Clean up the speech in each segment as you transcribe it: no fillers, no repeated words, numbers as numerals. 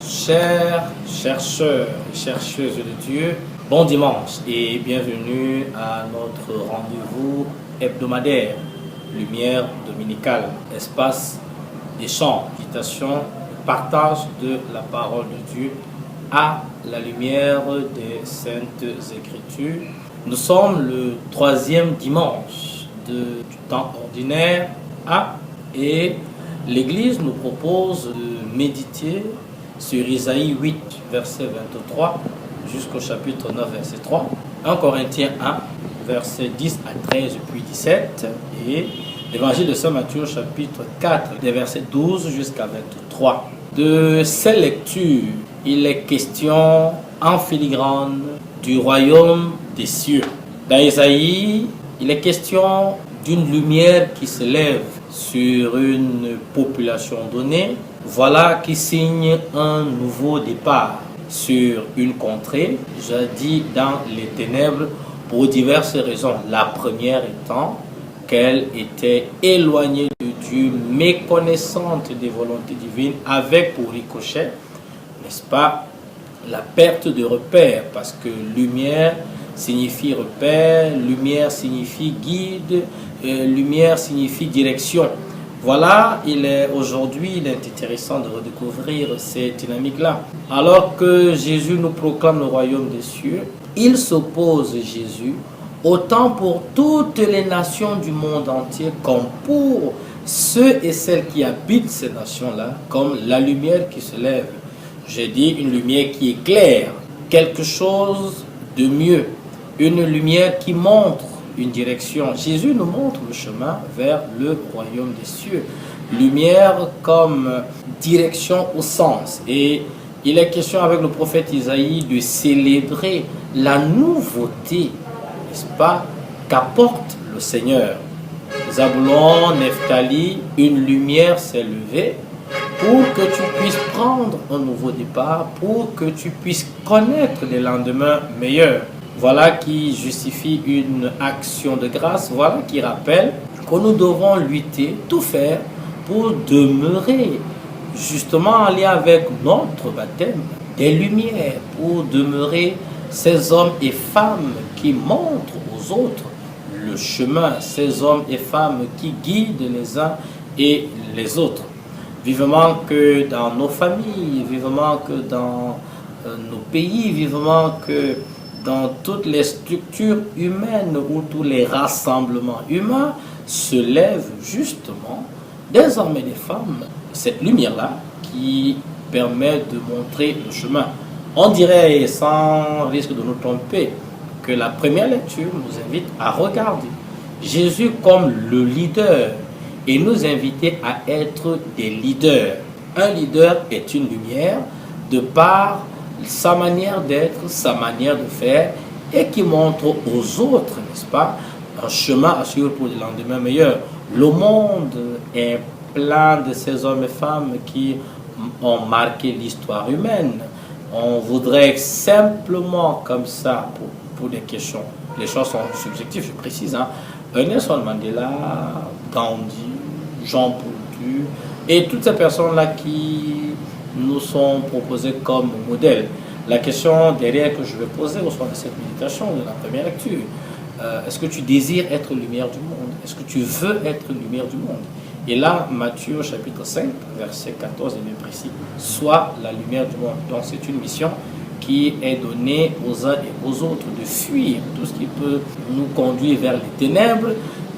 Chers chercheurs et chercheuses de Dieu, bon dimanche et bienvenue à notre rendez-vous hebdomadaire, Lumière dominicale, espace d'échange, méditation, partage de la parole de Dieu à la lumière des Saintes Écritures. Nous sommes le troisième dimanche du temps ordinaire et l'Église nous propose de méditer sur Isaïe 8, verset 23, jusqu'au chapitre 9, verset 3, 1 Corinthiens 1, verset 10 à 13, puis 17, et l'Évangile de Saint Matthieu, chapitre 4, des versets 12 jusqu'à 23. De ces lectures, il est question en filigrane du royaume des cieux. Dans Isaïe, il est question d'une lumière qui se lève sur une population donnée. Voilà qui signe un nouveau départ sur une contrée, jadis dans les ténèbres, pour diverses raisons. La première étant qu'elle était éloignée de Dieu, méconnaissante des volontés divines, avec pour ricochet, n'est-ce pas, la perte de repère, parce que lumière signifie repère, lumière signifie guide, lumière signifie direction. Voilà, aujourd'hui, il est intéressant de redécouvrir ces dynamiques-là. Alors que Jésus nous proclame le royaume des cieux, il s'oppose, Jésus, autant pour toutes les nations du monde entier comme pour ceux et celles qui habitent ces nations-là, comme la lumière qui se lève. J'ai dit une lumière qui éclaire, quelque chose de mieux, une lumière qui montre une direction. Jésus nous montre le chemin vers le royaume des cieux. Lumière comme direction au sens. Et il est question avec le prophète Isaïe de célébrer la nouveauté, n'est-ce pas, qu'apporte le Seigneur. Zaboulon, Nephtali, une lumière s'est levée pour que tu puisses prendre un nouveau départ, pour que tu puisses connaître les lendemains meilleurs. Voilà qui justifie une action de grâce, voilà qui rappelle que nous devons lutter, tout faire pour demeurer justement en lien avec notre baptême, des lumières, pour demeurer ces hommes et femmes qui montrent aux autres le chemin, ces hommes et femmes qui guident les uns et les autres. Vivement que dans nos familles, vivement que dans nos pays, vivement que dans toutes les structures humaines ou tous les rassemblements humains se lèvent justement désormais des femmes, cette lumière-là qui permet de montrer le chemin. On dirait, sans risque de nous tromper, que la première lecture nous invite à regarder Jésus comme le leader et nous inviter à être des leaders. Un leader est une lumière de par sa manière d'être, sa manière de faire, et qui montre aux autres, n'est-ce pas, un chemin à suivre pour le lendemain meilleur. Le monde est plein de ces hommes et femmes qui ont marqué l'histoire humaine. On voudrait simplement, comme ça, pour des questions, les choses sont subjectives, je précise, Nelson Mandela, Gandhi, Jean Paul II, et toutes ces personnes-là qui nous sont proposées comme modèle. La question derrière que je vais poser au soir de cette méditation, de la première lecture, est-ce que tu désires être lumière du monde? Est-ce que tu veux être lumière du monde? Et là, Matthieu chapitre 5, verset 14 est bien précis. Sois la lumière du monde. Donc c'est une mission qui est donnée aux uns et aux autres de fuir tout ce qui peut nous conduire vers les ténèbres.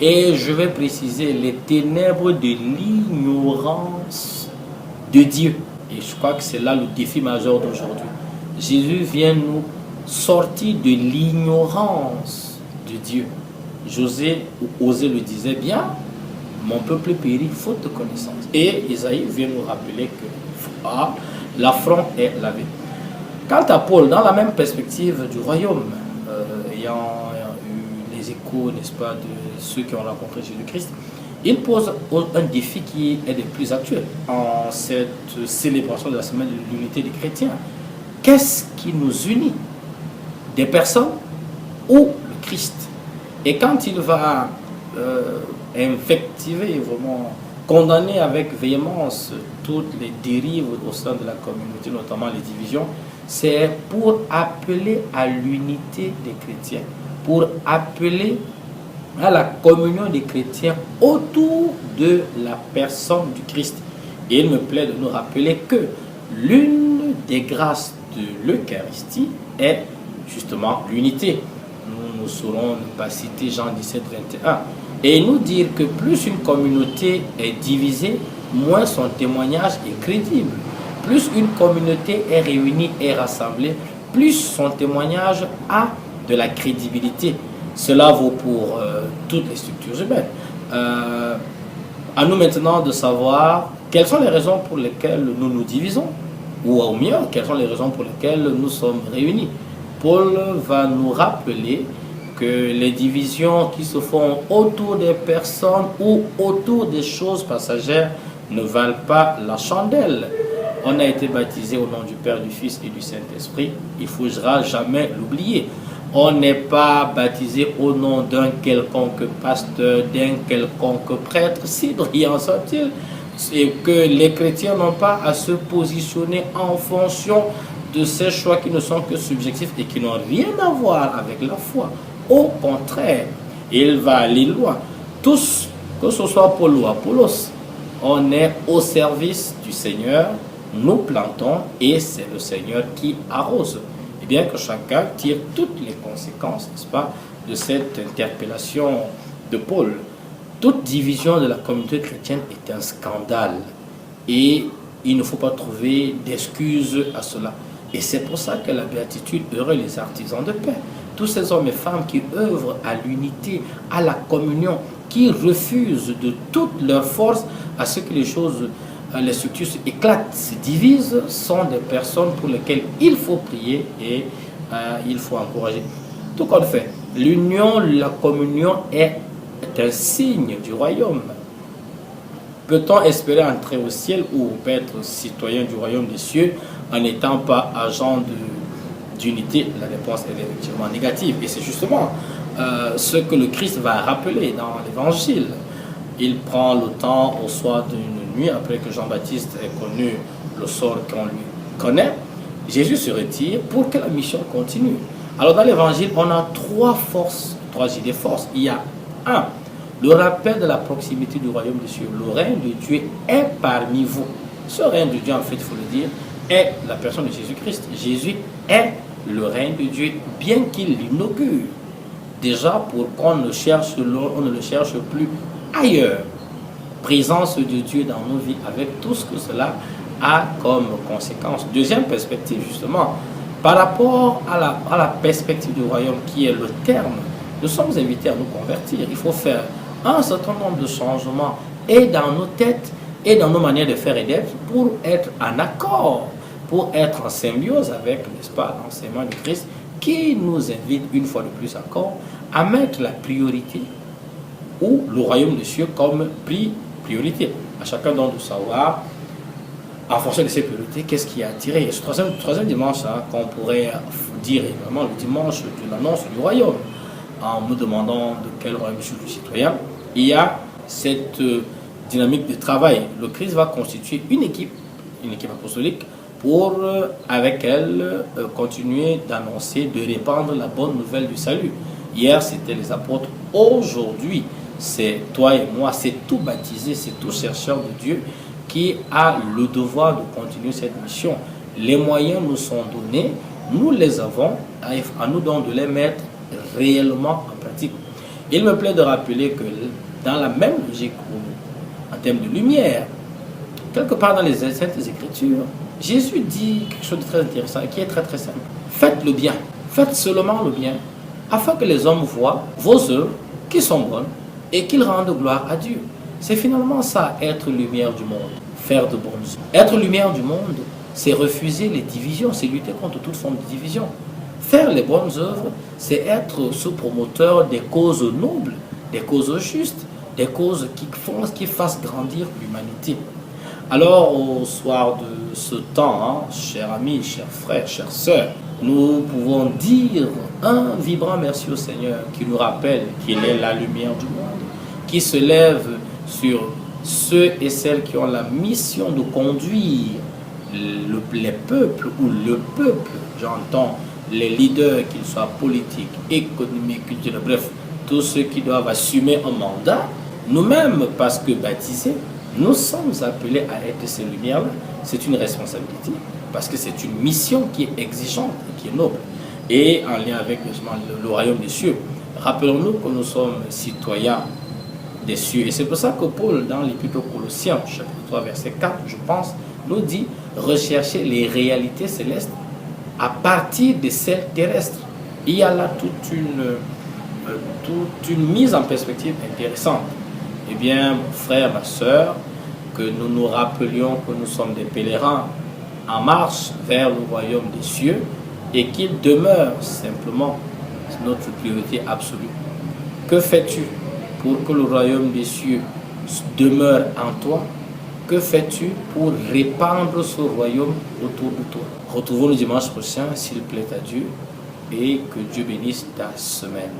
Et je vais préciser les ténèbres de l'ignorance de Dieu. Et je crois que c'est là le défi majeur d'aujourd'hui. Jésus vient nous sortir de l'ignorance de Dieu. José ou Osée le disait bien, mon peuple périt faute de connaissance. Et Isaïe vient nous rappeler que l'affront est lavé. Quant à Paul, dans la même perspective du royaume, ayant eu les échos, n'est-ce pas, de ceux qui ont rencontré Jésus-Christ, il pose un défi qui est des plus actuels en cette célébration de la semaine de l'unité des chrétiens. Qu'est-ce qui nous unit? Des personnes ou le Christ? Et quand il va invectiver vraiment condamner avec véhémence toutes les dérives au sein de la communauté, notamment les divisions, c'est pour appeler à l'unité des chrétiens, pour appeler à la communion des chrétiens autour de la personne du Christ. Et il me plaît de nous rappeler que l'une des grâces de l'Eucharistie est justement l'unité. Nous saurons ne pas citer Jean 17, 21. Et nous dire que plus une communauté est divisée, moins son témoignage est crédible. Plus une communauté est réunie et rassemblée, plus son témoignage a de la crédibilité. Cela vaut pour toutes les structures humaines. À nous maintenant de savoir quelles sont les raisons pour lesquelles nous nous divisons, ou au mieux, quelles sont les raisons pour lesquelles nous sommes réunis. Paul va nous rappeler que les divisions qui se font autour des personnes ou autour des choses passagères ne valent pas la chandelle. On a été baptisé au nom du Père, du Fils et du Saint-Esprit. Il ne faudra jamais l'oublier. On n'est pas baptisé au nom d'un quelconque pasteur, d'un quelconque prêtre, si brillant soit-il. C'est que les chrétiens n'ont pas à se positionner en fonction de ces choix qui ne sont que subjectifs et qui n'ont rien à voir avec la foi. Au contraire, il va aller loin. Tous, que ce soit Paul ou Apollos, on est au service du Seigneur, nous plantons et c'est le Seigneur qui arrose. Et bien que chacun tire toutes les conséquences, n'est-ce pas, de cette interpellation de Paul. Toute division de la communauté chrétienne est un scandale et il ne faut pas trouver d'excuses à cela. Et c'est pour ça que la béatitude, heureux les artisans de paix, tous ces hommes et femmes qui œuvrent à l'unité, à la communion, qui refusent de toute leur force à ce que les choses, les structures éclatent, se divisent, sont des personnes pour lesquelles il faut prier et il faut encourager. Tout compte fait, l'union, la communion est un signe du royaume. Peut-on espérer entrer au ciel ou être citoyen du royaume des cieux en n'étant pas agent d'unité? La réponse est effectivement négative. Et c'est justement ce que le Christ va rappeler dans l'Évangile. Il prend le temps au soir d'une nuit, après que Jean-Baptiste ait connu le sort qu'on lui connaît. Jésus se retire pour que la mission continue. Alors dans l'Évangile, on a trois idées forces. Il y a un, le rappel de la proximité du royaume des cieux. Le règne de Dieu est parmi vous. Ce règne de Dieu, en fait, il faut le dire, est la personne de Jésus-Christ. Jésus est le règne de Dieu, bien qu'il l'inaugure. Déjà, pour qu'on ne le cherche plus ailleurs. Présence de Dieu dans nos vies, avec tout ce que cela a comme conséquence. Deuxième perspective, justement, par rapport à la perspective du royaume, qui est le terme, nous sommes invités à nous convertir. Il faut faire un certain nombre de changements, et dans nos têtes, et dans nos manières de faire et d'être, pour être en accord, pour être en symbiose avec, n'est-ce pas, l'enseignement du Christ, qui nous invite une fois de plus encore à mettre la priorité ou le royaume des cieux comme priorité. À chacun donc de savoir, en fonction de ses priorités, qu'est-ce qui a attiré. Ce troisième dimanche, qu'on pourrait dire également le dimanche de l'annonce du royaume, en nous demandant de quel royaume je suis le citoyen, il y a cette dynamique de travail. Le Christ va constituer une équipe apostolique pour, avec elle, continuer d'annoncer, de répandre la bonne nouvelle du salut. Hier, c'était les apôtres. Aujourd'hui, c'est toi et moi, c'est tout baptisé, c'est tout chercheur de Dieu qui a le devoir de continuer cette mission. Les moyens nous sont donnés, nous les avons, à nous donc de les mettre réellement en pratique. Il me plaît de rappeler que dans la même logique, en termes de lumière, quelque part dans les Saintes Écritures, Jésus dit quelque chose de très intéressant et qui est très très simple. Faites le bien, faites seulement le bien, afin que les hommes voient vos œuvres qui sont bonnes et qu'ils rendent gloire à Dieu. C'est finalement ça, être lumière du monde, faire de bonnes œuvres. Être lumière du monde, c'est refuser les divisions, c'est lutter contre toute forme de division. Faire les bonnes œuvres, c'est être ce promoteur des causes nobles, des causes justes, des causes qui fassent grandir l'humanité. Alors, au soir de ce temps, chers amis, chers frères, chères sœurs, nous pouvons dire un vibrant merci au Seigneur qui nous rappelle qu'il est la lumière du monde, qui se lève sur ceux et celles qui ont la mission de conduire les peuples ou le peuple, j'entends les leaders, qu'ils soient politiques, économiques, culturels, bref, tous ceux qui doivent assumer un mandat, nous-mêmes, parce que baptisés, nous sommes appelés à être ces lumières-là. C'est une responsabilité, parce que c'est une mission qui est exigeante et qui est noble. Et en lien avec le royaume des cieux, rappelons-nous que nous sommes citoyens des cieux. Et c'est pour ça que Paul, dans l'Épître aux Colossiens, chapitre 3, verset 4, je pense, nous dit rechercher les réalités célestes à partir de celles terrestres. Il y a là toute une mise en perspective intéressante. Eh bien, mon frère, ma soeur, que nous nous rappelions que nous sommes des pèlerins en marche vers le royaume des cieux et qu'il demeure simplement notre priorité absolue. Que fais-tu pour que le royaume des cieux demeure en toi? Que fais-tu pour répandre ce royaume autour de toi? Retrouvons-nous dimanche prochain, s'il plaît à Dieu, et que Dieu bénisse ta semaine.